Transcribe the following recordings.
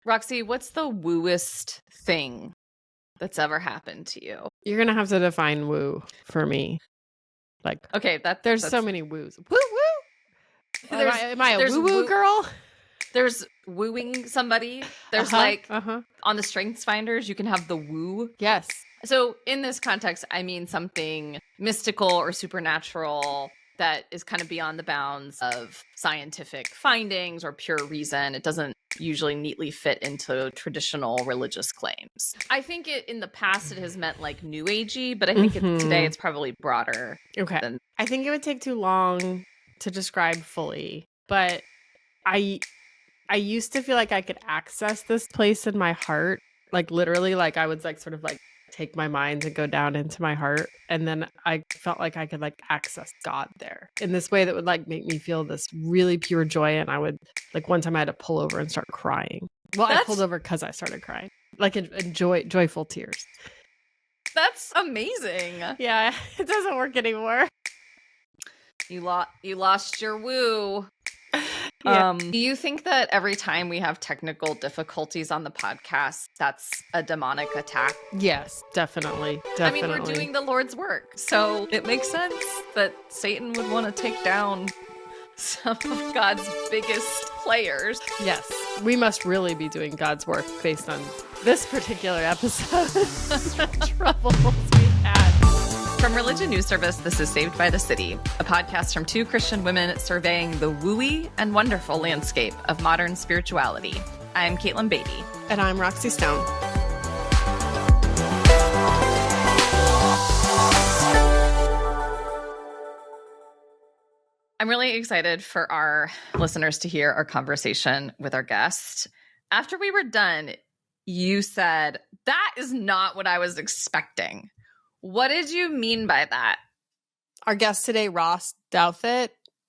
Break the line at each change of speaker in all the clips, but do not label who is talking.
Roxy, what's the wooest thing that's ever happened to you?
You're going to have to define woo for me. Like,
okay,
there's so many woos. Woo woo. Am I a woo woo girl?
There's wooing somebody. There's on the Strengths Finders, you can have the woo.
Yes.
So in this context, I mean something mystical or supernatural that is kind of beyond the bounds of scientific findings or pure reason. It doesn't usually neatly fit into traditional religious claims. I think in the past it has meant like new agey, but I think today it's probably broader.
Okay. I think it would take too long to describe fully, but I used to feel like I could access this place in my heart, like literally, like I would like sort of like take my mind and go down into my heart, and then I felt like I could like access God there in this way that would like make me feel this really pure joy. And I would like one time I had to pull over and start crying. Well, I pulled over because I started crying, like in joyful tears.
That's amazing.
Yeah, it doesn't work anymore.
You lost your woo.
Yeah.
Do you think that every time we have technical difficulties on the podcast, that's a demonic attack?
Yes, definitely.
I mean, we're doing the Lord's work, so it makes sense that Satan would want to take down some of God's biggest players.
Yes, we must really be doing God's work based on this particular episode. The troubles we had.
From Religion News Service, this is Saved by the City, a podcast from two Christian women surveying the wooey and wonderful landscape of modern spirituality. I'm Katelyn Beatty.
And I'm Roxy Stone.
I'm really excited for our listeners to hear our conversation with our guest. After we were done, you said, "That is not what I was expecting." What did you mean by that?
Our guest today, Ross Douthat,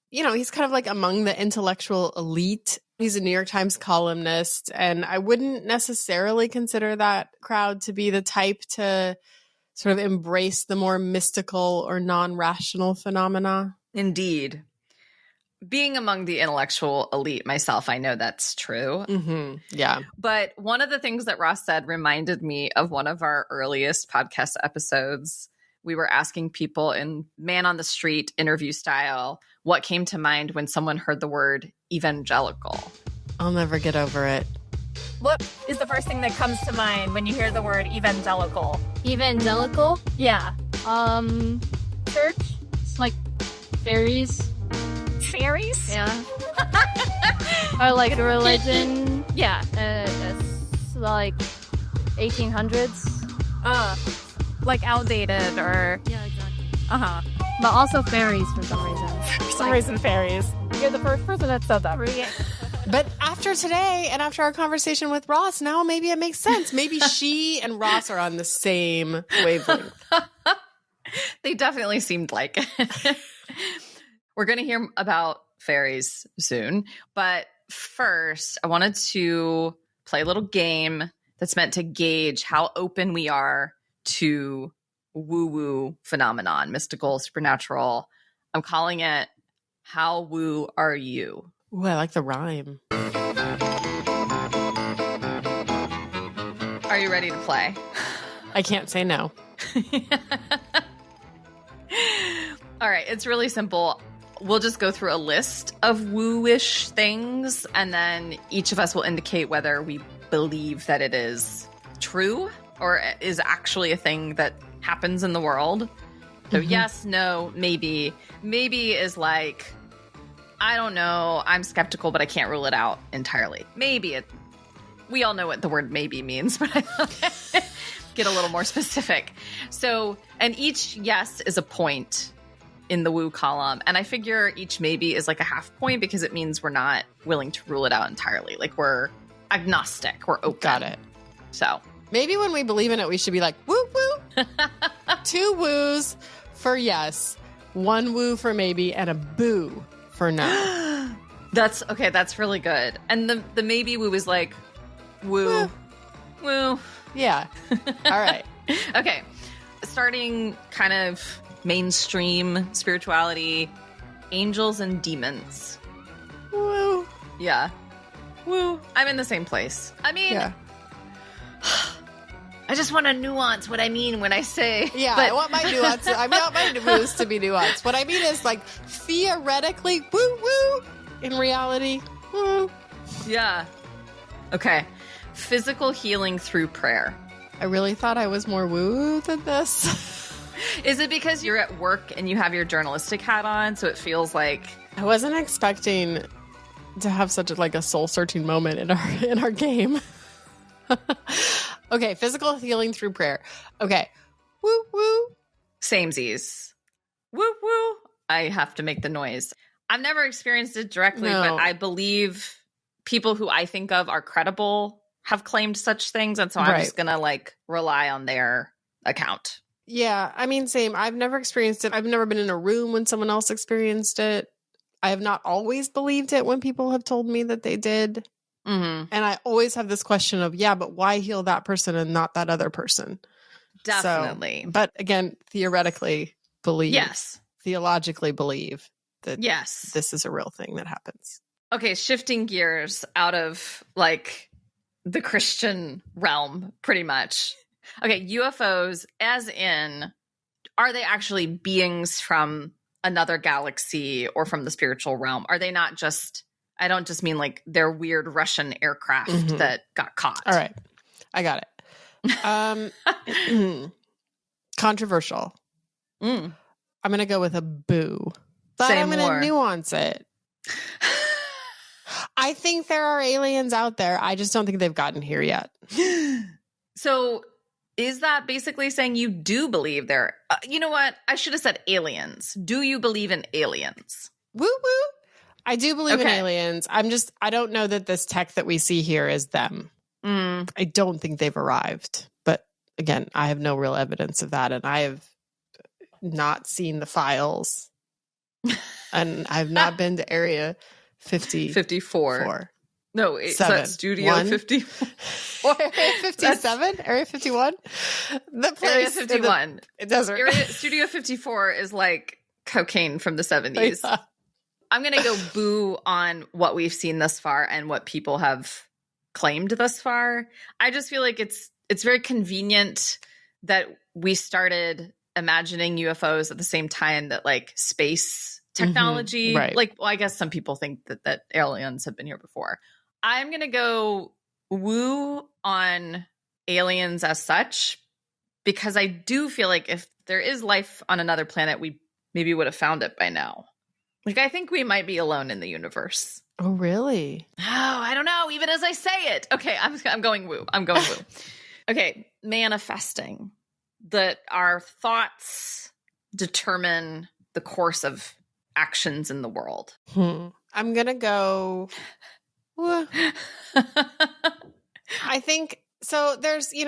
he's kind of like among the intellectual elite. He's a New York Times columnist, and I wouldn't necessarily consider that crowd to be the type to sort of embrace the more mystical or non-rational phenomena.
Indeed. Being among the intellectual elite myself, I know that's true.
Mm-hmm. Yeah.
But one of the things that Ross said reminded me of one of our earliest podcast episodes. We were asking people in man on the street interview style what came to mind when someone heard the word evangelical.
I'll never get over it.
What is the first thing that comes to mind when you hear the word evangelical?
Evangelical?
Yeah.
Church? It's like fairies.
Fairies?
Yeah. Or like a religion. Yeah. It's like 1800s.
Like outdated or...
Yeah, exactly.
Uh-huh.
But also fairies for some reason.
For some reason, fairies. You're the first person that said that.
But after today and after our conversation with Ross, now maybe it makes sense. Maybe she and Ross are on the same wavelength.
They definitely seemed like it. We're going to hear about fairies soon. But first, I wanted to play a little game that's meant to gauge how open we are to woo-woo phenomenon, mystical, supernatural. I'm calling it, How Woo Are You?
Ooh, I like the rhyme.
Are you ready to play?
I can't say no.
All right, it's really simple. We'll just go through a list of woo-ish things, and then each of us will indicate whether we believe that it is true or is actually a thing that happens in the world. So yes, no, maybe. Maybe is like, I don't know, I'm skeptical, but I can't rule it out entirely. Maybe it. We all know what the word maybe means, but I get a little more specific. So, and each yes is a point in the woo column. And I figure each maybe is like a half point because it means we're not willing to rule it out entirely. Like we're agnostic. We're open.
Got it.
So
maybe when we believe in it, we should be like, woo woo. 2 woos for yes, 1 woo for maybe, and a boo for no.
That's okay. That's really good. And the maybe woo is like woo. Woo.
Yeah. All right.
Okay. Starting kind of mainstream spirituality, angels and demons.
Woo.
Yeah. Woo. I'm in the same place. I mean,
Yeah.
I just want to nuance what I mean when I say.
Yeah,
but
I want my nuance. I want my woos to be nuanced. What I mean is, like, theoretically, woo woo. In reality, woo.
yeah. Okay. Physical healing through prayer.
I really thought I was more woo than this.
Is it because you're at work and you have your journalistic hat on, so it feels like
I wasn't expecting to have such a soul-searching moment in our game. Okay, physical healing through prayer. Okay. Woo woo.
samesies? Woo woo. I have to make the noise. I've never experienced it directly,
No.
but I believe people who I think of are credible have claimed such things, and so I'm
Right.
just gonna rely on their account.
Yeah, I mean, same. I've never experienced it. I've never been in a room when someone else experienced it. I have not always believed it when people have told me that they did.
Mm-hmm.
And I always have this question of, yeah, but why heal that person and not that other person?
Definitely.
So, but again, theoretically believe,
Yes.
theologically believe that
Yes.
this is a real thing that happens.
Okay, shifting gears out of the Christian realm, pretty much. Okay, UFOs, as in, are they actually beings from another galaxy or from the spiritual realm? Are they not just, I don't just mean they're weird Russian aircraft
Mhm.
that got caught.
All right. I got it. Controversial.
Mm.
I'm going to go with a boo. But
Say
I'm going
more.
to nuance it. I think there are aliens out there. I just don't think they've gotten here yet.
So is that basically saying you do believe there? You know what? I should have said aliens. Do you believe in aliens?
Woo woo. I do believe in
Okay.
aliens. I don't know that this tech that we see here is them.
Mm.
I don't think they've arrived. But again, I have no real evidence of that. And I have not seen the files. And I've not been to Area
54. No, so
Seven.
that's Studio
One.
54.
Area 57? Area 51? The place.
Area 51.
It doesn't.
Studio 54 is like cocaine from the 70s.
Yeah.
I'm going to go boo on what we've seen thus far and what people have claimed thus far. I just feel like it's very convenient that we started imagining UFOs at the same time that space technology,
right.
well, I guess some people think that aliens have been here before. I'm going to go woo on aliens as such, because I do feel like if there is life on another planet, we maybe would have found it by now. I think we might be alone in the universe.
Oh, really?
Oh, I don't know. Even as I say it. Okay, I'm going woo. I'm going woo. Okay, manifesting. That our thoughts determine the course of actions in the world.
I'm going to go... Woo. I think... So there's, in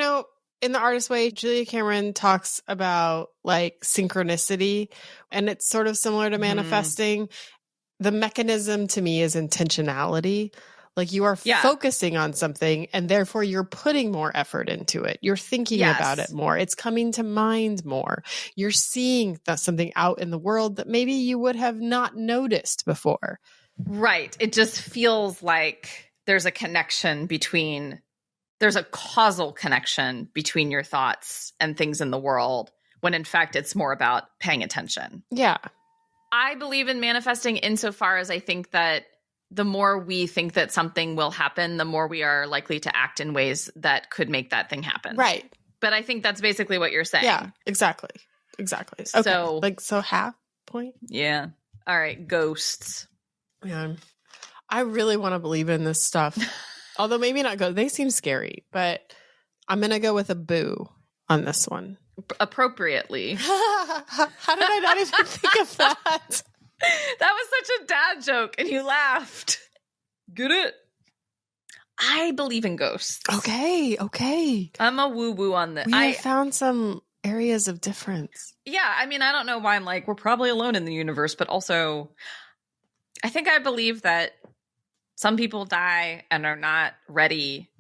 The Artist's Way, Julia Cameron talks about synchronicity, and it's sort of similar to manifesting. The mechanism to me is intentionality. You are focusing on something, and therefore you're putting more effort into it. You're thinking about it more. It's coming to mind more. You're seeing something out in the world that maybe you would have not noticed before.
Right. It just feels like there's a causal connection between your thoughts and things in the world, when in fact it's more about paying attention.
Yeah.
I believe in manifesting insofar as I think that the more we think that something will happen, the more we are likely to act in ways that could make that thing happen.
Right.
But I think that's basically what you're saying.
Yeah, exactly. Okay. So half point?
Yeah. All right. Ghosts.
Man, I really want to believe in this stuff. Although maybe not go. They seem scary, but I'm going to go with a boo on this one.
Appropriately.
How did I not even think of that?
That was such a dad joke, and you laughed. Get it? I believe in ghosts.
Okay.
I'm a woo-woo on this.
We have found some areas of difference.
Yeah, I mean, I don't know why I'm we're probably alone in the universe, but also I think I believe that some people die and are not ready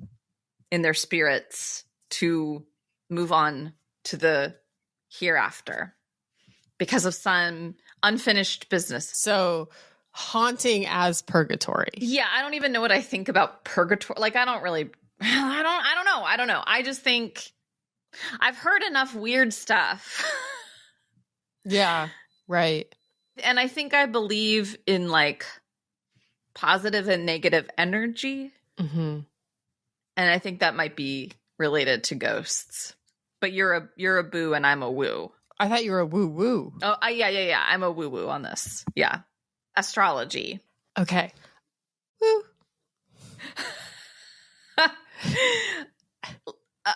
in their spirits to move on to the hereafter because of some unfinished business.
So haunting as purgatory.
Yeah, I don't even know what I think about purgatory. Like, I don't know. I just think I've heard enough weird stuff.
Yeah, right.
And I think I believe in like positive and negative energy.
Mm-hmm.
And I think that might be related to ghosts. But you're a boo and I'm a woo.
I thought you were a woo-woo.
Oh, yeah. I'm a woo-woo on this. Yeah. Astrology.
Okay. Woo.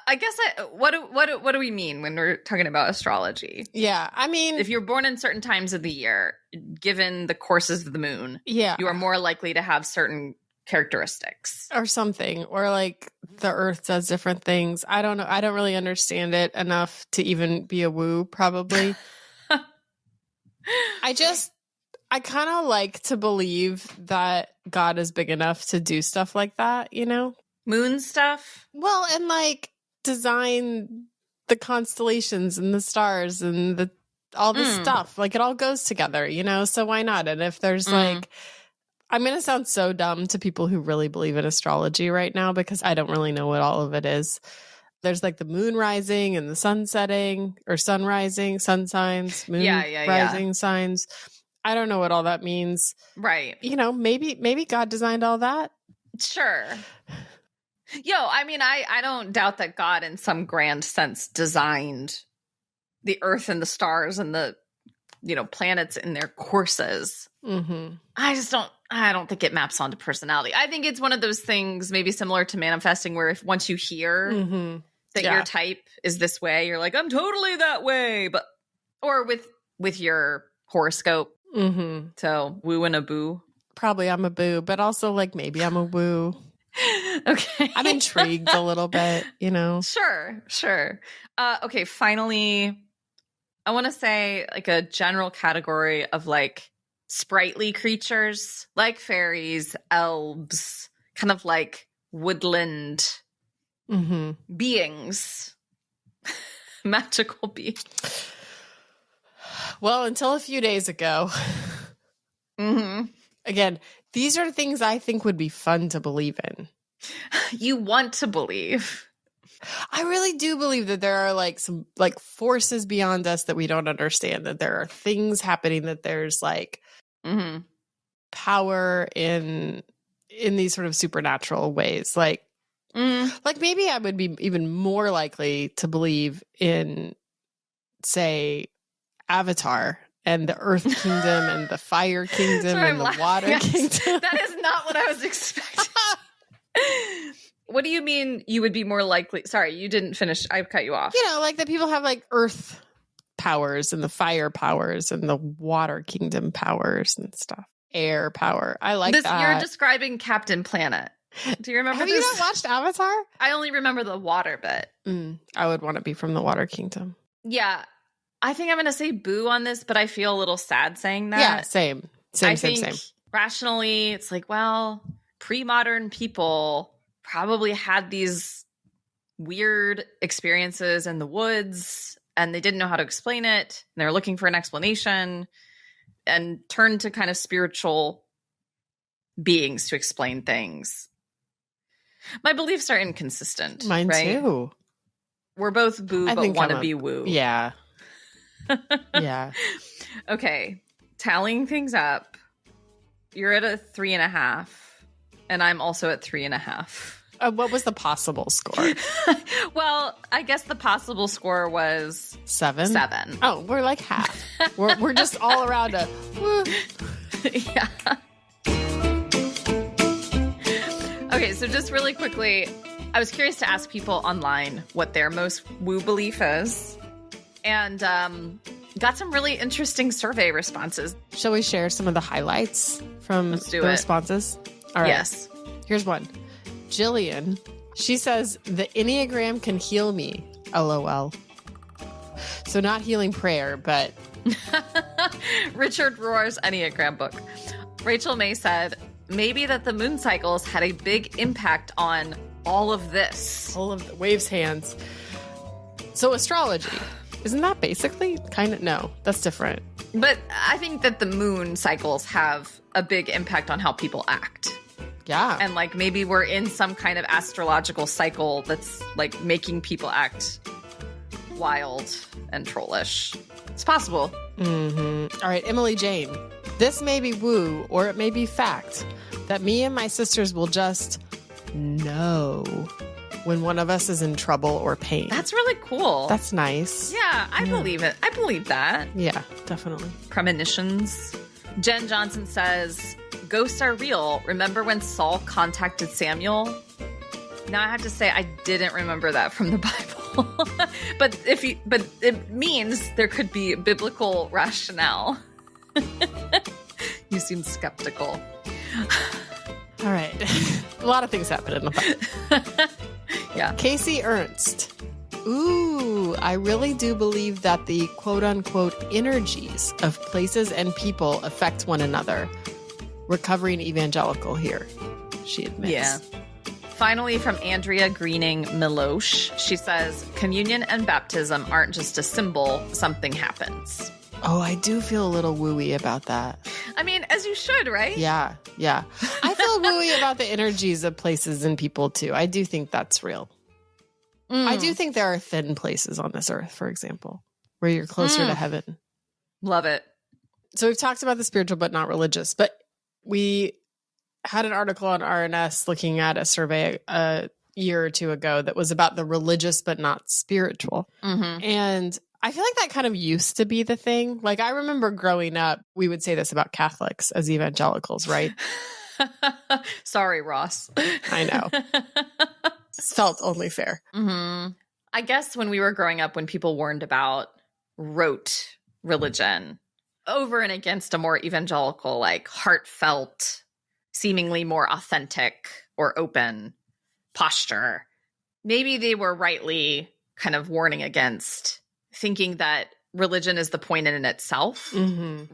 I guess what do we mean when we're talking about astrology?
Yeah, I mean,
if you're born in certain times of the year, given the courses of the moon,
yeah,
you are more likely to have certain characteristics
or something, or like the earth does different things. I don't know. I don't really understand it enough to even be a woo, probably. I kind of like to believe that God is big enough to do stuff like that, you know?
Moon stuff?
Well, and like design the constellations and the stars and all the stuff. Like it all goes together, you know? So why not? And if there's like, I'm going to sound so dumb to people who really believe in astrology right now because I don't really know what all of it is. There's like the moon rising and the sun setting, or sun rising, sun signs, moon rising signs. I don't know what all that means.
Right.
You know, maybe God designed all that.
Sure. I mean, I don't doubt that God in some grand sense designed the earth and the stars and the, planets in their courses.
Mm-hmm.
I don't think it maps onto personality. I think it's one of those things maybe similar to manifesting where if once you hear that your type is this way, you're like, I'm totally that way. Or with your horoscope.
Mm-hmm.
So woo and a boo.
Probably I'm a boo, but also like maybe I'm a woo.
Okay.
I'm intrigued a little bit, you know?
Sure. Okay, finally, I want to say like a general category of like sprightly creatures, like fairies, elves, kind of like woodland beings, magical beings.
Well, until a few days ago. Again, these are things I think would be fun to believe in.
You want to believe.
I really do believe that there are like some like forces beyond us that we don't understand, that there are things happening, that there's like power in these sort of supernatural ways. Like maybe I would be even more likely to believe in, say, Avatar and the Earth Kingdom and the Fire Kingdom and the Water Kingdom.
That is not what I was expecting. What do you mean you would be more likely? Sorry, you didn't finish. I cut you off.
You know, like that people have like Earth powers and the Fire powers and the Water Kingdom powers and stuff. Air power. I like that.
You're describing Captain Planet. Do you remember this?
Have you not watched Avatar?
I only remember the water bit.
I would want to be from the Water Kingdom.
Yeah. I think I'm going to say boo on this, but I feel a little sad saying that.
Yeah, same. I think
rationally, it's like, well, pre-modern people probably had these weird experiences in the woods and they didn't know how to explain it. And they were looking for an explanation and turned to kind of spiritual beings to explain things. My beliefs are inconsistent.
Mine too.
We're both boo, but want to be woo.
Yeah. Yeah.
Okay. Tallying things up. You're at a 3.5, and I'm also at 3.5.
What was the possible score?
Well, I guess the possible score was
7.
7.
Oh, we're like half. we're just all around a woo.
Yeah. Okay, so just really quickly, I was curious to ask people online what their most woo belief is. And got some really interesting survey responses.
Shall we share some of the highlights from the responses? All right.
Yes.
Here's one. Jillian, she says, the Enneagram can heal me. LOL. So not healing prayer, but...
Richard Rohr's Enneagram book. Rachel May said, maybe that the moon cycles had a big impact on all of this.
All of the waves hands. So astrology. Isn't that basically kind of... No, that's different.
But I think that the moon cycles have a big impact on how people act.
Yeah.
And like maybe we're in some kind of astrological cycle that's like making people act wild and trollish. It's possible.
All right, Emily Jane. This may be woo or it may be fact that me and my sisters will just know when one of us is in trouble or pain.
That's really cool.
That's nice.
Yeah, I believe it. I believe that.
Yeah, definitely.
Premonitions. Jen Johnson says, ghosts are real. Remember when Saul contacted Samuel? Now I have to say I didn't remember that from the Bible. but it means there could be biblical rationale. You seem skeptical.
All right. A lot of things happen in the Bible.
Yeah.
Casey Ernst. Ooh, I really do believe that the quote-unquote energies of places and people affect one another. Recovering evangelical here, she admits.
Yeah. Finally, from Andrea Greening Milosh, she says, communion and baptism aren't just a symbol, something happens.
Oh, I do feel a little wooey about that.
I mean, as you should, right?
Yeah. I feel wooey about the energies of places and people, too. I do think that's real. I do think there are thin places on this earth, for example, where you're closer to heaven.
Love it.
So we've talked about the spiritual but not religious, but we had an article on RNS looking at a survey a year or two ago that was about the religious but not spiritual. And I feel like that kind of used to be the thing. Like I remember growing up, we would say this about Catholics as evangelicals, right?
Sorry, Ross.
I know. It's felt only fair.
I guess when we were growing up, when people warned about rote religion over and against a more evangelical, like heartfelt, seemingly more authentic or open posture, maybe they were rightly kind of warning against thinking that religion is the point in itself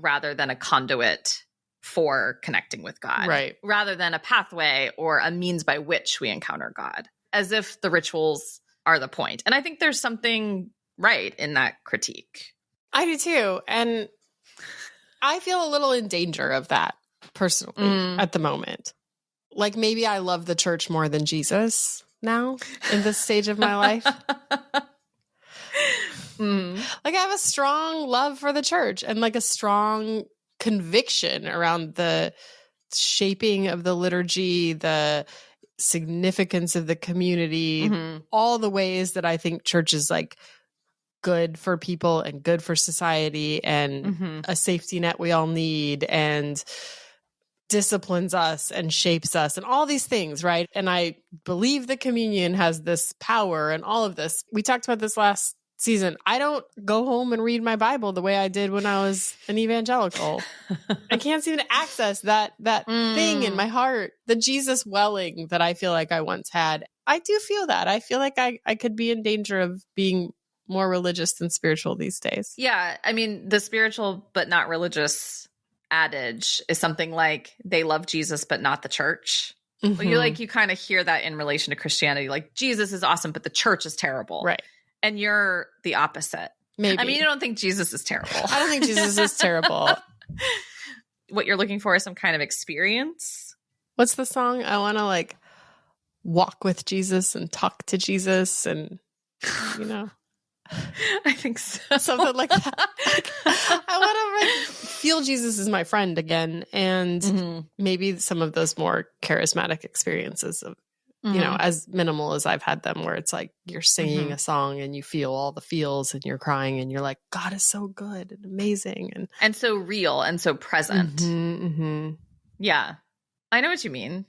rather than a conduit for connecting with God,
right?
Rather than a pathway or a means by which we encounter God, as if the rituals are the point. And I think there's something right in that critique.
I do too. And I feel a little in danger of that personally at the moment. Like maybe I love the church more than Jesus now in this stage of my life. Like I have a strong love for the church and like a strong conviction around the shaping of the liturgy, the significance of the community, all the ways that I think church is like good for people and good for society and a safety net we all need and disciplines us and shapes us and all these things, right? And I believe the communion has this power and all of this. We talked about this last season. I don't go home and read my Bible the way I did when I was an evangelical. I can't seem to access that thing in my heart, the Jesus welling that I feel like I once had. I do feel that. I feel like I could be in danger of being more religious than spiritual these days.
Yeah. I mean, the spiritual but not religious adage is something like they love Jesus but not the church. Well, you kind of hear that in relation to Christianity. Like Jesus is awesome, but the church is terrible.
Right.
And you're the opposite.
Maybe.
I mean, you don't think Jesus is terrible.
I don't think Jesus is terrible.
What you're looking for is some kind of experience.
What's the song? I want to like walk with Jesus and talk to Jesus and, you know.
I think so.
Something like that. I want to like feel Jesus is my friend again. And maybe some of those more charismatic experiences of, you know, as minimal as I've had them, where it's like you're singing a song and you feel all the feels and you're crying and you're like, God is so good and amazing. And
so real and so present. Yeah. I know what you mean.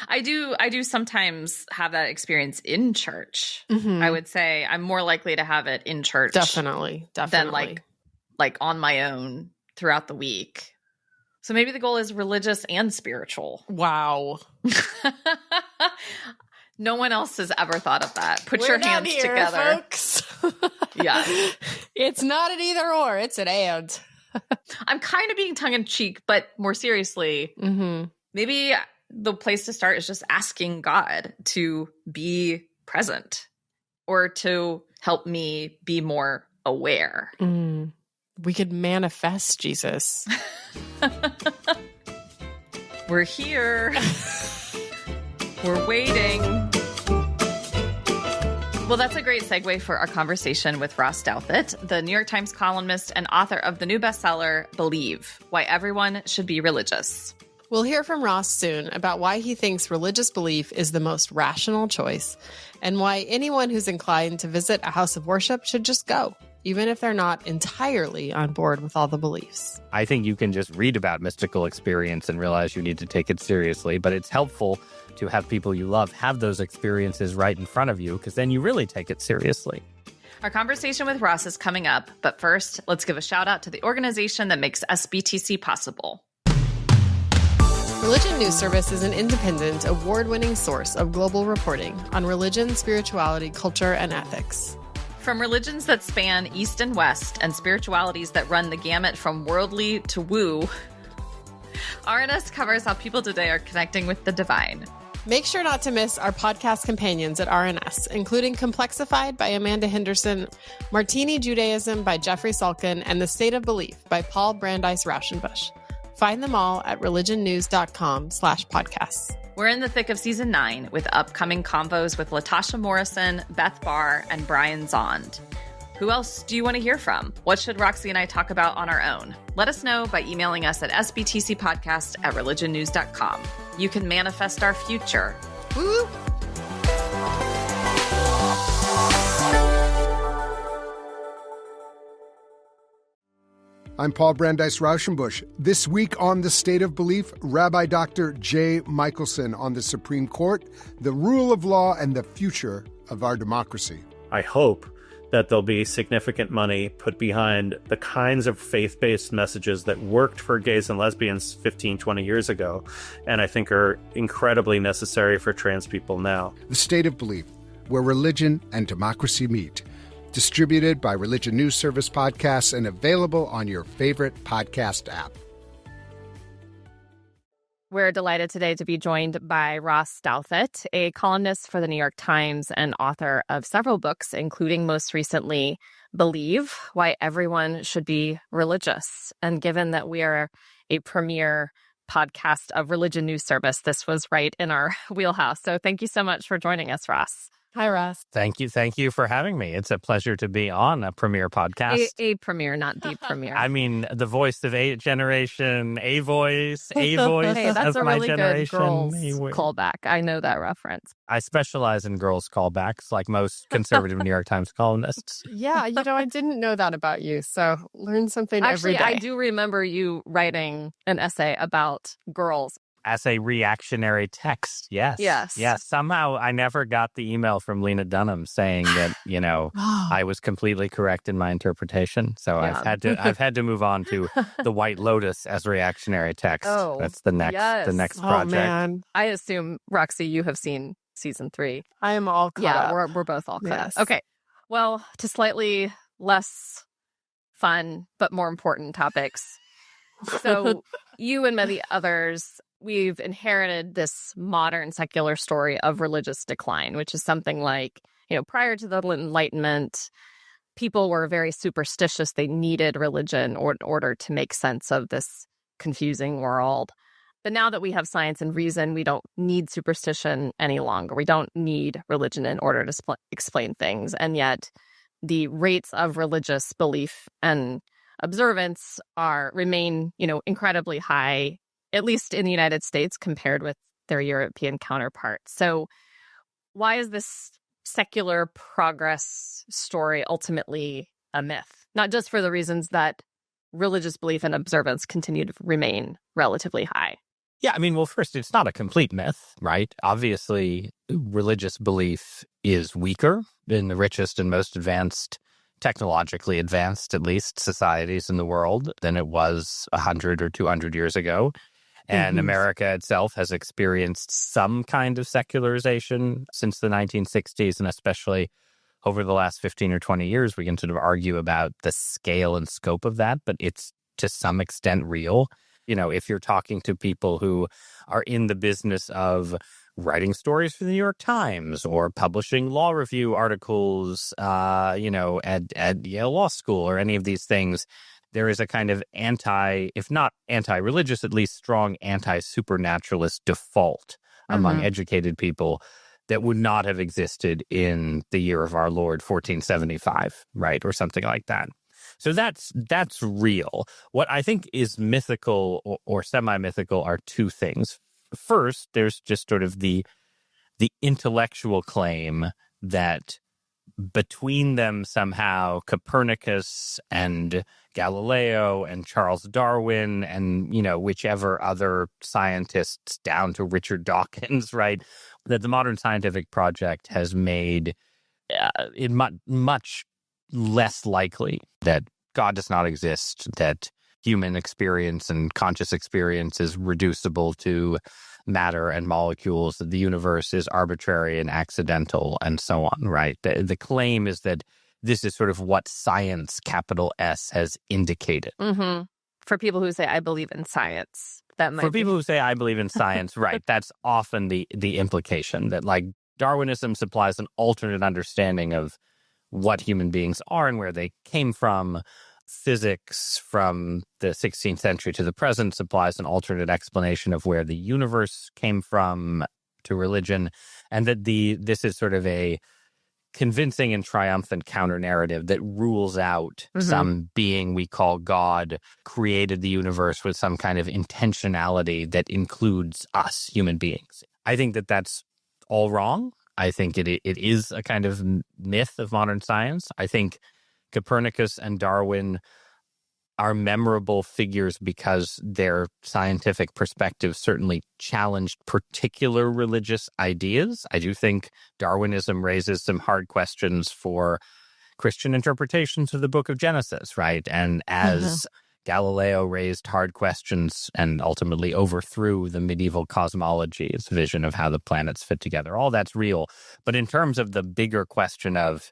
I do sometimes have that experience in church. I would say I'm more likely to have it in church.
Definitely.
Than like on my own throughout the week. So maybe the goal is religious and spiritual.
Wow.
No one else has ever thought of that. Put
We're
your
not
hands
here,
together.
folks.
Yeah.
It's not an either or, it's an and.
I'm kind of being tongue in cheek, but more seriously, maybe the place to start is just asking God to be present or to help me be more aware.
We could manifest Jesus.
We're here. We're waiting. Well, that's a great segue for our conversation with Ross Douthat, the New York Times columnist and author of the new bestseller, Believe, Why Everyone Should Be Religious.
We'll hear from Ross soon about why he thinks religious belief is the most rational choice and why anyone who's inclined to visit a house of worship should just go, even if they're not entirely on board with all the beliefs.
I think you can just read about mystical experience and realize you need to take it seriously, but it's helpful to have people you love have those experiences right in front of you, because then you really take it seriously.
Our conversation with Ross is coming up, but first, let's give a shout out to the organization that makes SBTC possible.
Religion News Service is an independent, award-winning source of global reporting on religion, spirituality, culture, and ethics.
From religions that span East and West and spiritualities that run the gamut from worldly to woo, RNS covers how people today are connecting with the divine.
Make sure not to miss our podcast companions at RNS, including Complexified by Amanda Henderson, Martini Judaism by Jeffrey Salkin, and The State of Belief by Paul Brandeis Rauschenbusch. Find them all at religionnews.com/podcasts.
We're in the thick of season 9 with upcoming convos with Latasha Morrison, Beth Barr, and Brian Zond. Who else do you want to hear from? What should Roxy and I talk about on our own? Let us know by emailing us at sbtcpodcast@religionnews.com. You can manifest our future. Woo!
I'm Paul Brandeis Rauschenbusch. This week on The State of Belief, Rabbi Dr. Jay Michelson on the Supreme Court, the rule of law, and the future of our democracy.
I hope that there'll be significant money put behind the kinds of faith-based messages that worked for gays and lesbians 15, 20 years ago, and I think are incredibly necessary for trans people now.
The State of Belief, where religion and democracy meet. Distributed by Religion News Service Podcasts and available on your favorite podcast app.
We're delighted today to be joined by Ross Douthat, a columnist for the New York Times and author of several books, including most recently Believe, Why Everyone Should Be Religious. And given that we are a premier podcast of Religion News Service, this was right in our wheelhouse. So thank you so much for joining us, Ross.
Hi, Ross.
Thank you for having me. It's a pleasure to be on a premiere podcast.
A premiere, not the premiere.
I mean, the voice of a generation, a voice hey, that's
of
a
my
really
generation.
Good
girls callback. I know that reference.
I specialize in girls callbacks, like most conservative New York Times columnists.
Yeah, I didn't know that about you, so learn something
Actually,
every day.
I do remember you writing an essay about girls.
As a reactionary text, yes. Somehow I never got the email from Lena Dunham saying that, I was completely correct in my interpretation. So yeah. I've had to move on to The White Lotus as reactionary text.
Oh,
that's the next project.
Man.
I assume, Roxy, you have seen season 3.
I am all caught up.
We're both all caught
Yes.
up. Okay. Well, to slightly less fun but more important topics. So you and many others, we've inherited this modern secular story of religious decline, which is something like, prior to the Enlightenment, people were very superstitious. They needed religion in order to make sense of this confusing world. But now that we have science and reason, we don't need superstition any longer. We don't need religion in order to explain things. And yet the rates of religious belief and observance remain, incredibly high, at least in the United States, compared with their European counterparts. So why is this secular progress story ultimately a myth? Not just for the reasons that religious belief and observance continue to remain relatively high.
Yeah, well, first, it's not a complete myth, right? Obviously, religious belief is weaker in the richest and most advanced, technologically advanced, at least, societies in the world than it was 100 or 200 years ago. And America itself has experienced some kind of secularization since the 1960s, and especially over the last 15 or 20 years. We can sort of argue about the scale and scope of that, but it's to some extent real. If you're talking to people who are in the business of writing stories for the New York Times or publishing law review articles, at Yale Law School or any of these things, there is a kind of if not anti-religious, at least strong anti-supernaturalist default among educated people that would not have existed in the year of our Lord 1475, right, or something like that. So that's real. What I think is mythical or semi-mythical are two things. First, there's just sort of the intellectual claim that between them somehow Copernicus and Galileo and Charles Darwin and, whichever other scientists down to Richard Dawkins, right, that the modern scientific project has made it much less likely that God does not exist, that human experience and conscious experience is reducible to matter and molecules, that the universe is arbitrary and accidental, and so on, right? The claim is that this is sort of what science, capital S, has indicated.
Mm-hmm. For people who say, I believe in science, that might
For people who say, I believe in science, right, that's often the implication that, like, Darwinism supplies an alternate understanding of what human beings are and where they came from. Physics from the 16th century to the present supplies an alternate explanation of where the universe came from to religion, and that this is sort of a convincing and triumphant counter-narrative that rules out some being we call God created the universe with some kind of intentionality that includes us, human beings. I think that that's all wrong. I think it is a kind of myth of modern science. I think Copernicus and Darwin are memorable figures because their scientific perspectives certainly challenged particular religious ideas. I do think Darwinism raises some hard questions for Christian interpretations of the book of Genesis, right? And as Galileo raised hard questions and ultimately overthrew the medieval cosmology's vision of how the planets fit together, all that's real. But in terms of the bigger question of,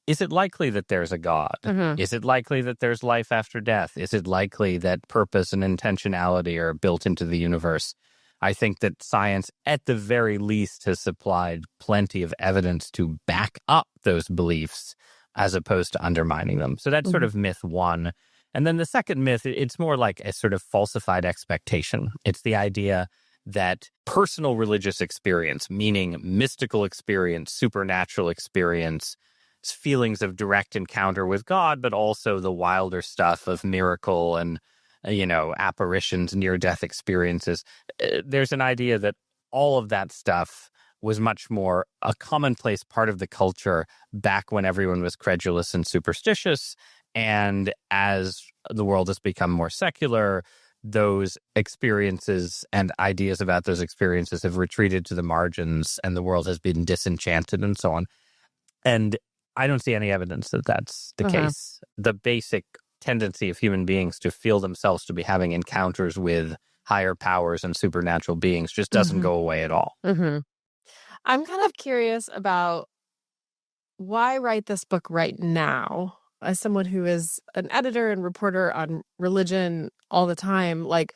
is it likely that there's a God? Is it likely that there's life after death? Is it likely that purpose and intentionality are built into the universe? I think that science, at the very least, has supplied plenty of evidence to back up those beliefs as opposed to undermining them. So that's sort of myth one. And then the second myth, it's more like a sort of falsified expectation. It's the idea that personal religious experience, meaning mystical experience, supernatural experience, feelings of direct encounter with God, but also the wilder stuff of miracle and, apparitions, near-death experiences. There's an idea that all of that stuff was much more a commonplace part of the culture back when everyone was credulous and superstitious. And as the world has become more secular, those experiences and ideas about those experiences have retreated to the margins and the world has been disenchanted and so on. And I don't see any evidence that that's the case. The basic tendency of human beings to feel themselves to be having encounters with higher powers and supernatural beings just doesn't go away at all.
I'm kind of curious about why write this book right now? As someone who is an editor and reporter on religion all the time, like,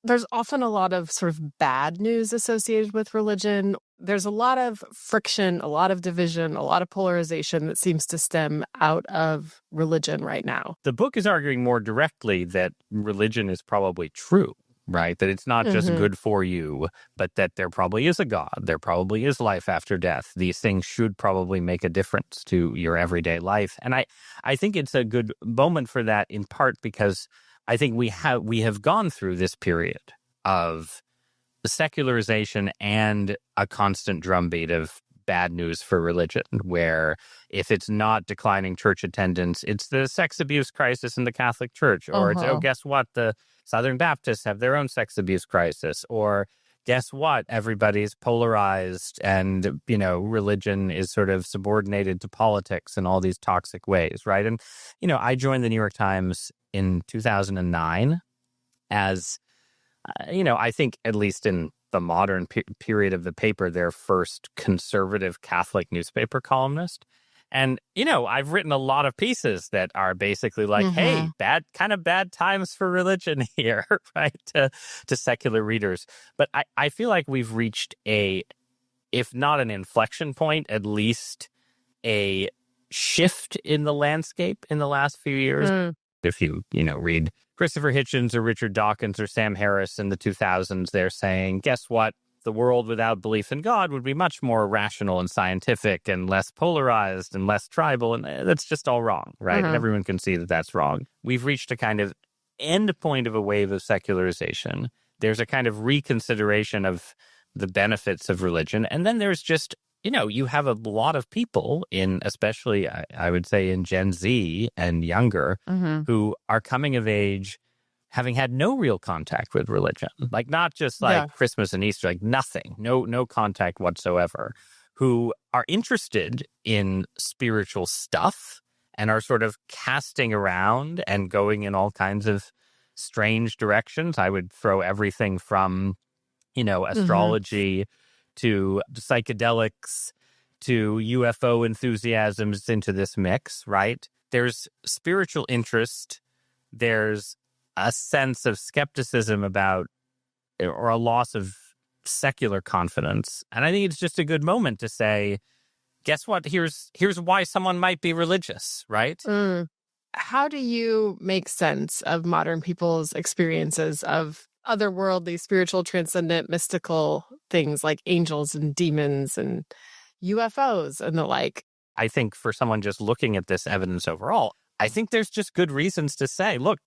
there's often a lot of sort of bad news associated with religion. There's a lot of friction, a lot of division, a lot of polarization that seems to stem out of religion right now.
The book is arguing more directly that religion is probably true, right? That it's not just good for you, but that there probably is a God. There probably is life after death. These things should probably make a difference to your everyday life. And I think it's a good moment for that, in part because I think we have gone through this period of secularization and a constant drumbeat of bad news for religion, where if it's not declining church attendance, it's the sex abuse crisis in the Catholic Church, or it's, oh, guess what, the Southern Baptists have their own sex abuse crisis, or guess what, everybody's polarized and, religion is sort of subordinated to politics in all these toxic ways, right? And, I joined the New York Times in 2009 as, I think at least in the modern period of the paper, their first conservative Catholic newspaper columnist. And, I've written a lot of pieces that are basically like, hey, bad times for religion here, right, to secular readers. But I feel like we've reached if not an inflection point, at least a shift in the landscape in the last few years. If you read Christopher Hitchens or Richard Dawkins or Sam Harris in the 2000s, they're saying, guess what? The world without belief in God would be much more rational and scientific and less polarized and less tribal. And that's just all wrong, right? And everyone can see that that's wrong. We've reached a kind of end point of a wave of secularization. There's a kind of reconsideration of the benefits of religion. And then there's just, you have a lot of people especially I would say in Gen Z and younger, who are coming of age having had no real contact with religion, like not just Christmas and Easter, like nothing, no contact whatsoever, who are interested in spiritual stuff and are sort of casting around and going in all kinds of strange directions. I would throw everything from, astrology to psychedelics to UFO enthusiasms into this mix, right? There's spiritual interest. There's a sense of skepticism about, or a loss of secular confidence. And I think it's just a good moment to say, guess what? Here's why someone might be religious, right?
How do you make sense of modern people's experiences of otherworldly, spiritual, transcendent, mystical things like angels and demons and UFOs and the like?
I think for someone just looking at this evidence overall, I think there's just good reasons to say, look,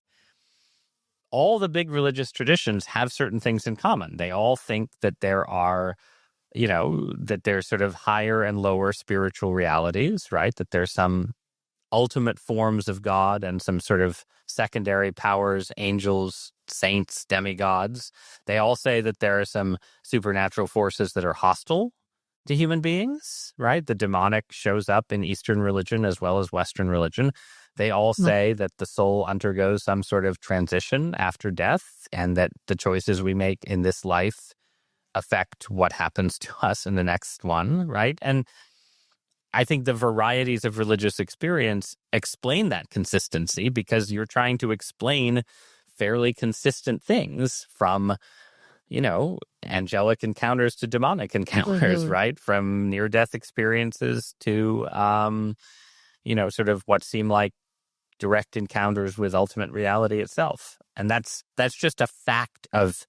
all the big religious traditions have certain things in common. They all think that there are, that there's sort of higher and lower spiritual realities, right? That there's some ultimate forms of God and some sort of secondary powers, angels, saints, demigods. They all say that there are some supernatural forces that are hostile to human beings, right? The demonic shows up in Eastern religion as well as Western religion. They all say that the soul undergoes some sort of transition after death and that the choices we make in this life affect what happens to us in the next one, right? And I think the varieties of religious experience explain that consistency because you're trying to explain fairly consistent things from, angelic encounters to demonic encounters, right? From near-death experiences to, sort of what seem like direct encounters with ultimate reality itself. And that's just a fact of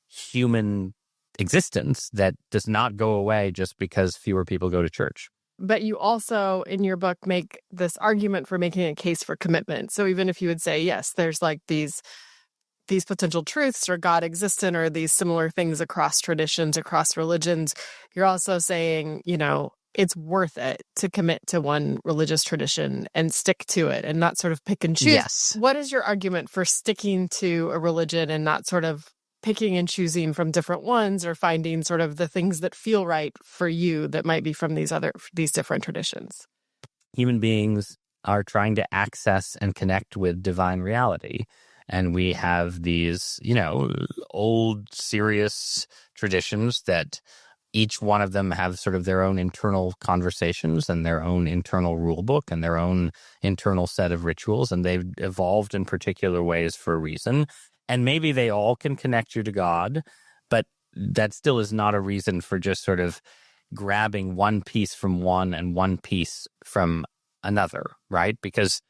human existence that does not go away just because fewer people go to church.
But you also, in your book, make this argument for making a case for commitment. So even if you would say, yes, there's like these potential truths or God existent or these similar things across traditions, across religions, you're also saying, it's worth it to commit to one religious tradition and stick to it and not sort of pick and choose.
Yes.
What is your argument for sticking to a religion and not sort of picking and choosing from different ones or finding sort of the things that feel right for you that might be from these different traditions?
Human beings are trying to access and connect with divine reality. And we have these, old, serious traditions that each one of them have sort of their own internal conversations and their own internal rule book and their own internal set of rituals. And they've evolved in particular ways for a reason. And maybe they all can connect you to God, but that still is not a reason for just sort of grabbing one piece from one and one piece from another, right? Because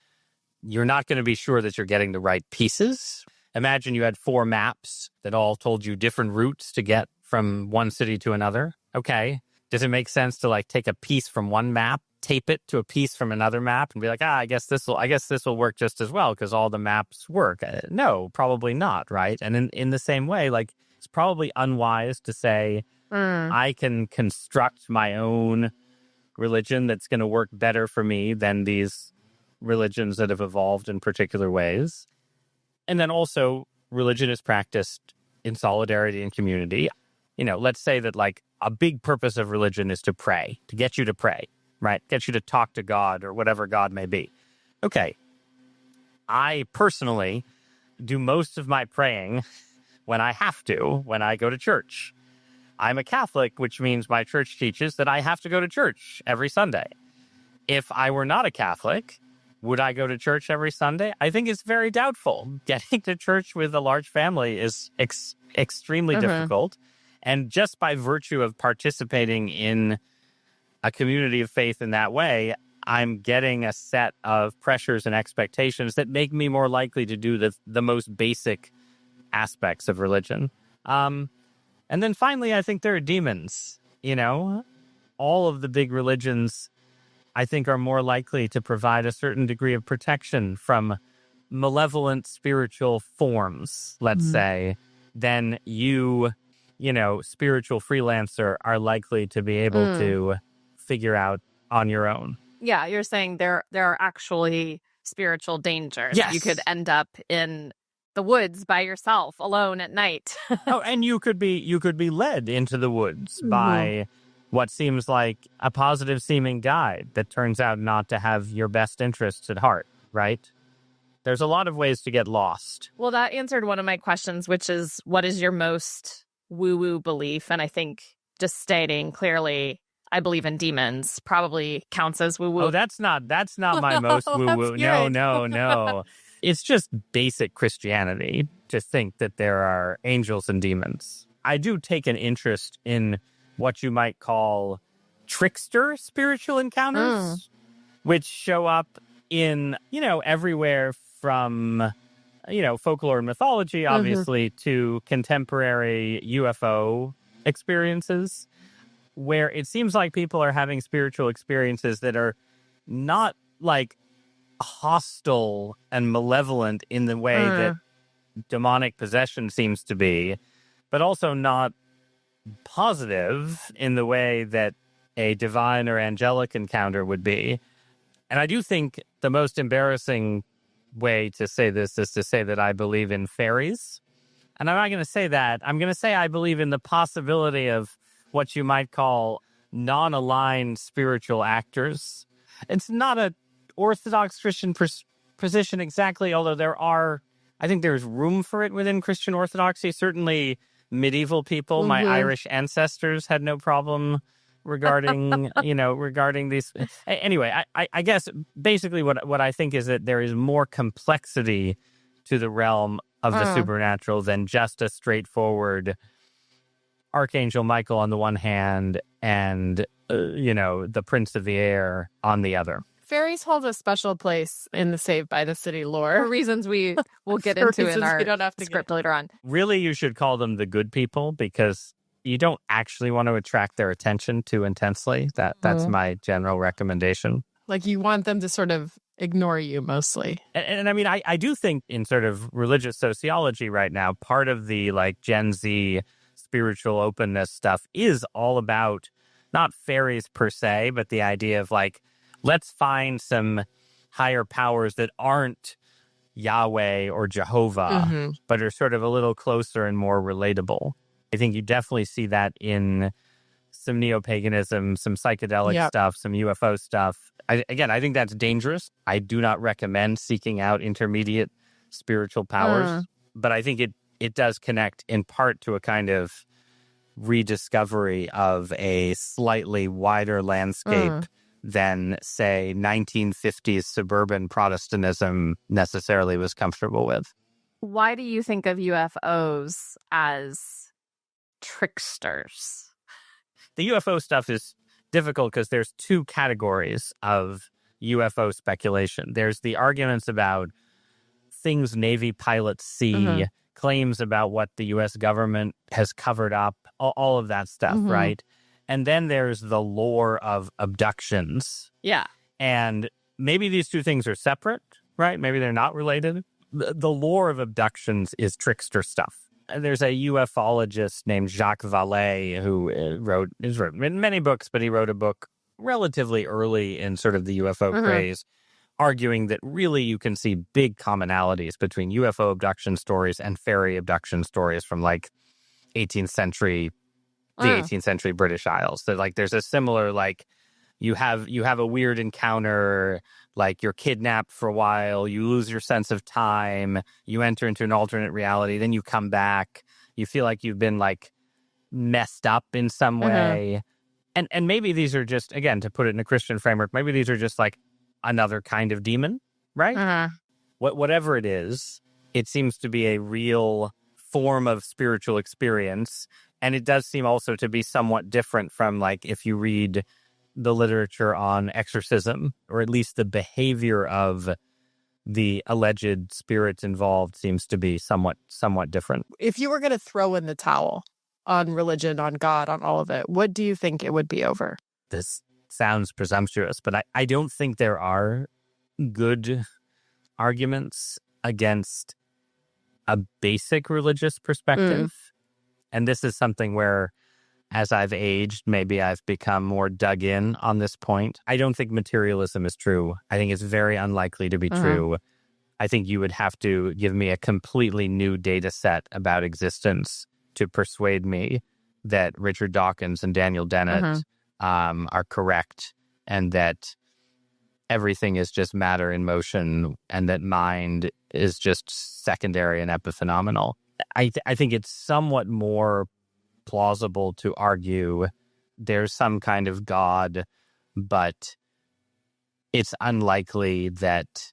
you're not going to be sure that you're getting the right pieces. Imagine you had 4 maps that all told you different routes to get from one city to another. Okay. Does it make sense to take a piece from one map, tape it to a piece from another map and be like, I guess this will work just as well because all the maps work? No, probably not, right? And in the same way, it's probably unwise to say, I can construct my own religion that's going to work better for me than these religions that have evolved in particular ways. And then also, religion is practiced in solidarity and community. Let's say that a big purpose of religion is to pray, to get you to pray, right? Get you to talk to God or whatever God may be. Okay. I personally do most of my praying when I have to, when I go to church. I'm a Catholic, which means my church teaches that I have to go to church every Sunday. If I were not a Catholic, would I go to church every Sunday? I think it's very doubtful. Getting to church with a large family is extremely difficult. And just by virtue of participating in a community of faith in that way, I'm getting a set of pressures and expectations that make me more likely to do the most basic aspects of religion. And then finally, I think there are demons. All of the big religions, I think, are more likely to provide a certain degree of protection from malevolent spiritual forms, let's say, than spiritual freelancer are likely to be able to figure out on your own.
Yeah, you're saying there are actually spiritual dangers.
Yes.
You could end up in the woods by yourself, alone at night.
And you could be led into the woods by what seems like a positive seeming guide that turns out not to have your best interests at heart, right? There's a lot of ways to get lost.
Well, that answered one of my questions, which is, what is your most woo-woo belief? And I think just stating clearly, I believe in demons, probably counts as woo-woo.
Oh, that's not my most woo-woo. No. It's just basic Christianity to think that there are angels and demons. I do take an interest in what you might call trickster spiritual encounters, which show up in, everywhere from, folklore and mythology, obviously, to contemporary UFO experiences, where it seems like people are having spiritual experiences that are not like hostile and malevolent in the way that demonic possession seems to be, but also not positive in the way that a divine or angelic encounter would be. And I do think the most embarrassing way to say this is to say that I believe in fairies. And I'm not going to say that. I'm going to say I believe in the possibility of what you might call non-aligned spiritual actors. It's not an Orthodox Christian position exactly, although I think there's room for it within Christian Orthodoxy. Certainly medieval people, my Irish ancestors had no problem regarding these. Anyway, I guess basically what I think is that there is more complexity to the realm of the supernatural than just a straightforward Archangel Michael on the one hand and, the Prince of the Air on the other.
Fairies hold a special place in the Saved by the City lore.
For reasons we will get into in our script later on.
Really, you should call them the good people, because you don't actually want to attract their attention too intensely. That's my general recommendation.
Like, you want them to sort of ignore you mostly.
And I mean, I do think in sort of religious sociology right now, part of the like Gen Z spiritual openness stuff is all about not fairies per se, but the idea of like, let's find some higher powers that aren't Yahweh or Jehovah, but are sort of a little closer and more relatable. I think you definitely see that in some neo-paganism, some psychedelic stuff, some UFO stuff. I think that's dangerous. I do not recommend seeking out intermediate spiritual powers, but I think it does connect in part to a kind of rediscovery of a slightly wider landscape than, say, 1950s suburban Protestantism necessarily was comfortable with.
Why do you think of UFOs as tricksters?
The UFO stuff is difficult because there's two categories of UFO speculation. There's the arguments about things Navy pilots see, claims about what the U.S. government has covered up, all of that stuff, right? And then there's the lore of abductions.
Yeah.
And maybe these two things are separate, right? Maybe they're not related. The lore of abductions is trickster stuff. There's a ufologist named Jacques Vallée who has written many books, but he wrote a book relatively early in sort of the UFO craze, arguing that really you can see big commonalities between UFO abduction stories and fairy abduction stories from like 18th century British Isles. So like there's a similar, like you have a weird encounter, like you're kidnapped for a while, you lose your sense of time, you enter into an alternate reality, then you come back, you feel like you've been like messed up in some way. And maybe these are just, again, to put it in a Christian framework, maybe these are just like another kind of demon, right? Whatever it is, it seems to be a real form of spiritual experience. And it does seem also to be somewhat different from, like, if you read the literature on exorcism, or at least the behavior of the alleged spirits involved seems to be somewhat different.
If you were going to throw in the towel on religion, on God, on all of it, what do you think it would be over?
This sounds presumptuous, but I don't think there are good arguments against a basic religious perspective. And this is something where, as I've aged, maybe I've become more dug in on this point. I don't think materialism is true. I think it's very unlikely to be true. I think you would have to give me a completely new data set about existence to persuade me that Richard Dawkins and Daniel Dennett are correct, and that everything is just matter in motion, and that mind is just secondary and epiphenomenal. I think it's somewhat more plausible to argue there's some kind of God, but it's unlikely that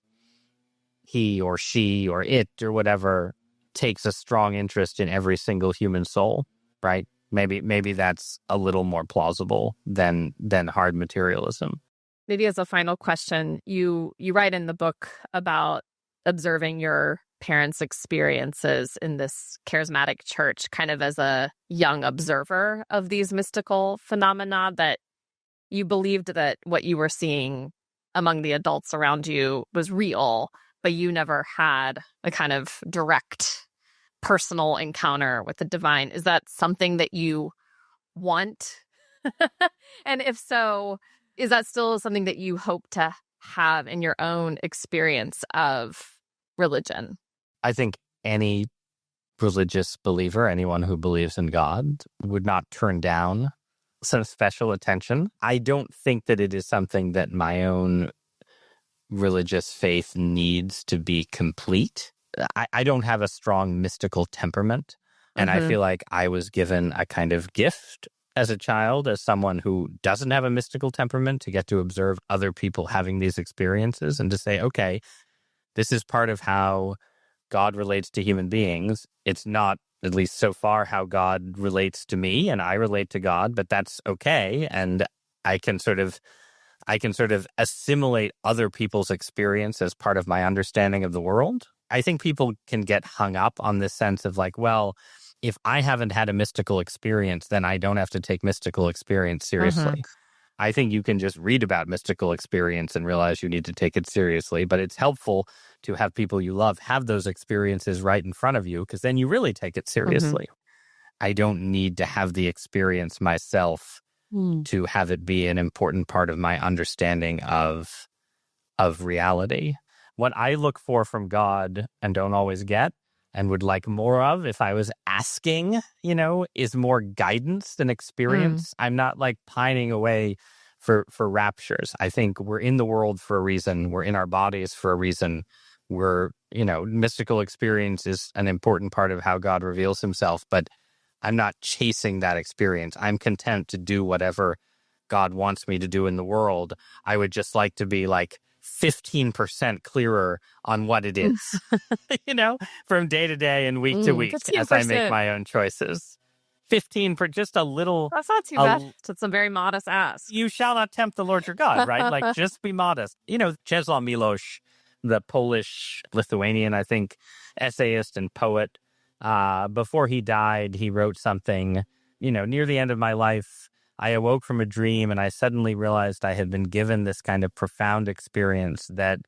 he or she or it or whatever takes a strong interest in every single human soul, right? Maybe that's a little more plausible than hard materialism.
Maybe as a final question, you write in the book about observing your parents' experiences in this charismatic church, kind of as a young observer of these mystical phenomena, that you believed that what you were seeing among the adults around you was real, but you never had a kind of direct personal encounter with the divine. Is that something that you want? And if so, is that still something that you hope to have in your own experience of religion?
I think any religious believer, anyone who believes in God, would not turn down some special attention. I don't think that it is something that my own religious faith needs to be complete. I don't have a strong mystical temperament, and I feel like I was given a kind of gift as a child, as someone who doesn't have a mystical temperament, to get to observe other people having these experiences and to say, okay, this is part of how God relates to human beings. It's not, at least so far, how God relates to me, and I relate to God, but that's okay. And I can sort of assimilate other people's experience as part of my understanding of the world. I think people can get hung up on this sense of like, well, if I haven't had a mystical experience, then I don't have to take mystical experience seriously. I think you can just read about mystical experience and realize you need to take it seriously, but it's helpful to have people you love have those experiences right in front of you, because then you really take it seriously. I don't need to have the experience myself to have it be an important part of my understanding of reality. What I look for from God and don't always get, and would like more of if I was asking, is more guidance than experience. I'm not like pining away for raptures. I think we're in the world for a reason. We're in our bodies for a reason. We're, mystical experience is an important part of how God reveals himself, but I'm not chasing that experience. I'm content to do whatever God wants me to do in the world. I would just like to be like 15% clearer on what it is, from day to day and week to week
15%.
As I make my own choices. 15 for just a little.
That's not too bad. It's a very modest ask.
You shall not tempt the Lord your God, right? Like, just be modest. Czesław Miłosz, the Polish Lithuanian, I think, essayist and poet, before he died, he wrote something, near the end of my life, I awoke from a dream and I suddenly realized I had been given this kind of profound experience that,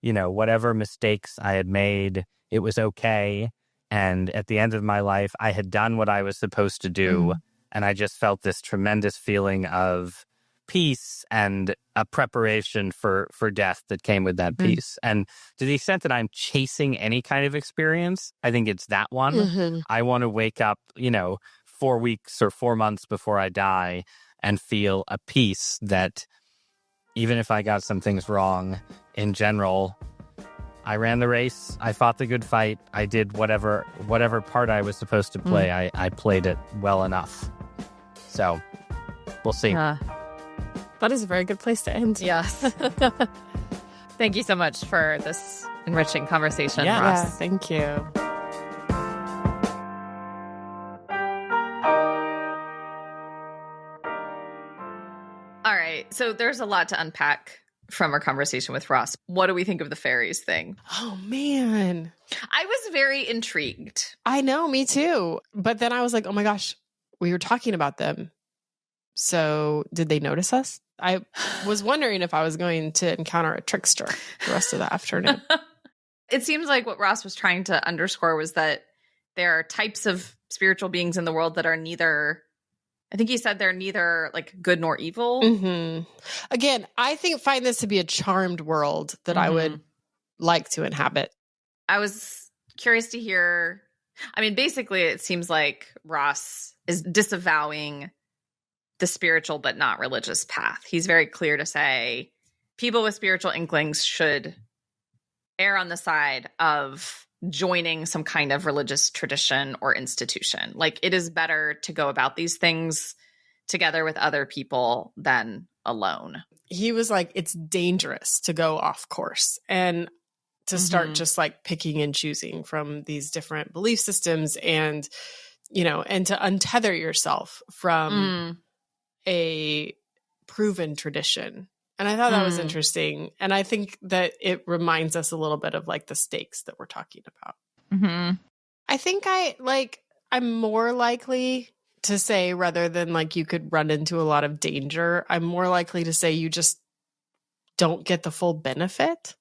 whatever mistakes I had made, it was okay. And at the end of my life, I had done what I was supposed to do. And I just felt this tremendous feeling of peace and a preparation for death that came with that peace. And to the extent that I'm chasing any kind of experience, I think it's that one. I want to wake up, 4 weeks or 4 months before I die and feel a peace that even if I got some things wrong, in general, I ran the race, I fought the good fight, I did whatever part I was supposed to play, I played it well enough. So, we'll see.
That is a very good place to end.
Yes. Thank you so much for this enriching conversation,
Yeah,
Ross.
thank you.
All right. So there's a lot to unpack from our conversation with Ross. What do we think of the fairies thing?
Oh, man.
I was very intrigued.
I know, me too. But then I was like, oh my gosh, we were talking about them. So did they notice us? I was wondering if I was going to encounter a trickster the rest of the afternoon.
It seems like what Ross was trying to underscore was that there are types of spiritual beings in the world that are neither, I think he said they're neither like good nor evil.
Mm-hmm. Again, I find this to be a charmed world that I would like to inhabit.
I was curious to hear, I mean, basically it seems like Ross is disavowing the spiritual but not religious path. He's very clear to say people with spiritual inklings should err on the side of joining some kind of religious tradition or institution. Like, it is better to go about these things together with other people than alone.
He was like, it's dangerous to go off course and to start just like picking and choosing from these different belief systems and, you know, and to untether yourself from a proven tradition. And I thought that was interesting. And I think that it reminds us a little bit of like the stakes that we're talking about. I think I'm more likely to say, rather than like you could run into a lot of danger, I'm more likely to say you just don't get the full benefit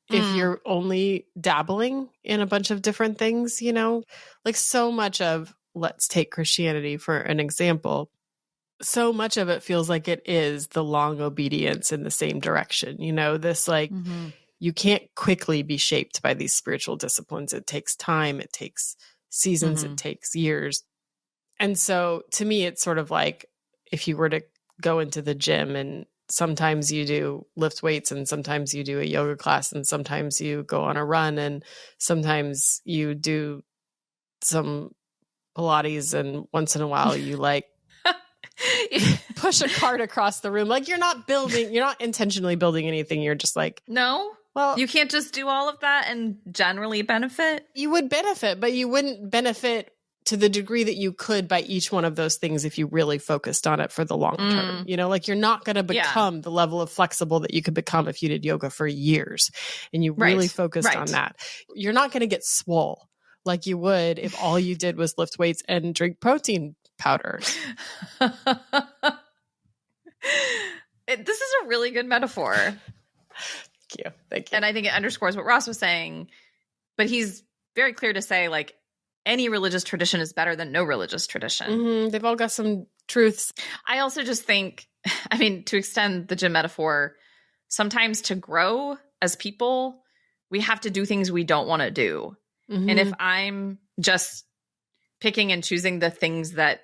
if you're only dabbling in a bunch of different things, you know, like so much of, let's take Christianity for an example. So much of it feels like it is the long obedience in the same direction. You know, this like, you can't quickly be shaped by these spiritual disciplines. It takes time. It takes seasons. It takes years. And so to me, it's sort of like if you were to go into the gym and sometimes you do lift weights and sometimes you do a yoga class and sometimes you go on a run and sometimes you do some Pilates and once in a while you like push a cart across the room. Like you're not intentionally building anything. You're just like,
no, well, you can't just do all of that and generally benefit.
You would benefit, but you wouldn't benefit to the degree that you could by each one of those things if you really focused on it for the long term. You know, like you're not going to become the level of flexible that you could become if you did yoga for years and you really focused on that. You're not going to get swole like you would if all you did was lift weights and drink protein powder.
This is a really good metaphor.
Thank you.
And I think it underscores what Ross was saying, but he's very clear to say like any religious tradition is better than no religious tradition.
They've all got some truths.
I also just think, I mean, to extend the gym metaphor, sometimes to grow as people, we have to do things we don't want to do. And if I'm just picking and choosing the things that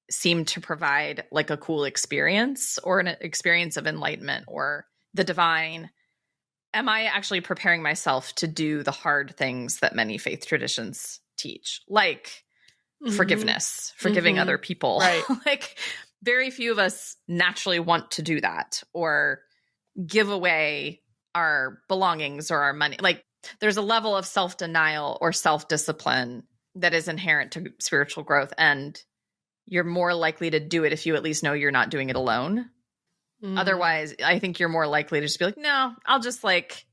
seem to provide like a cool experience or an experience of enlightenment or the divine, am I actually preparing myself to do the hard things that many faith traditions teach, like forgiveness, forgiving other people?
Right.
Like very few of us naturally want to do that or give away our belongings or our money. Like there's a level of self-denial or self-discipline that is inherent to spiritual growth. And you're more likely to do it if you at least know you're not doing it alone. Otherwise, I think you're more likely to just be like, no, I'll just like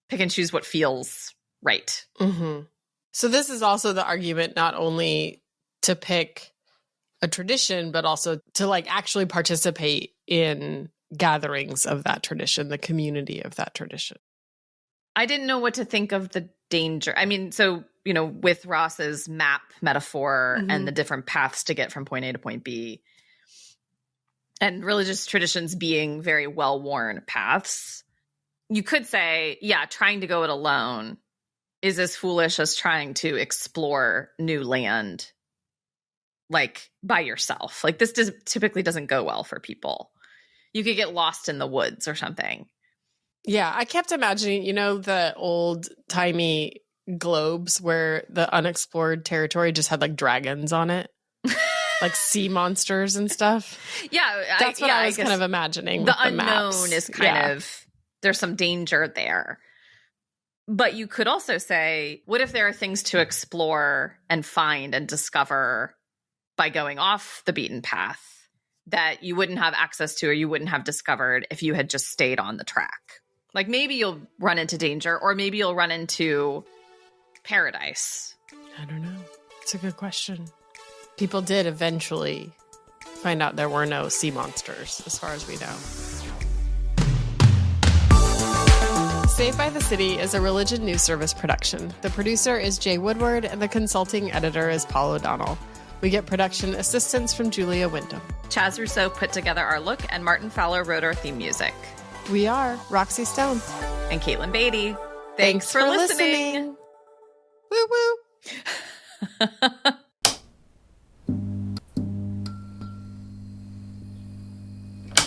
pick and choose what feels right.
So this is also the argument not only to pick a tradition, but also to like actually participate in gatherings of that tradition, the community of that tradition.
I didn't know what to think of the danger. I mean, so, you know, with Ross's map metaphor and the different paths to get from point A to point B, and religious traditions being very well-worn paths, you could say, yeah, trying to go it alone is as foolish as trying to explore new land, like by yourself. Like this typically doesn't go well for people. You could get lost in the woods or something.
Yeah, I kept imagining, you know, the old-timey globes where the unexplored territory just had like dragons on it. Like sea monsters and stuff.
Yeah.
That's what I was kind of imagining.
The unknown is kind of, there's some danger there. But you could also say, what if there are things to explore and find and discover by going off the beaten path that you wouldn't have access to or you wouldn't have discovered if you had just stayed on the track? Like maybe you'll run into danger, or maybe you'll run into paradise.
I don't know. It's a good question. People did eventually find out there were no sea monsters, as far as we know. Saved by the City is a religion news service production. The producer is Jay Woodward, and the consulting editor is Paul O'Donnell. We get production assistance from Julia Wyndham.
Chaz Rousseau put together our look, and Martin Fowler wrote our theme music.
We are Roxy Stone.
And Caitlin Beatty. Thanks for listening.
Woo woo.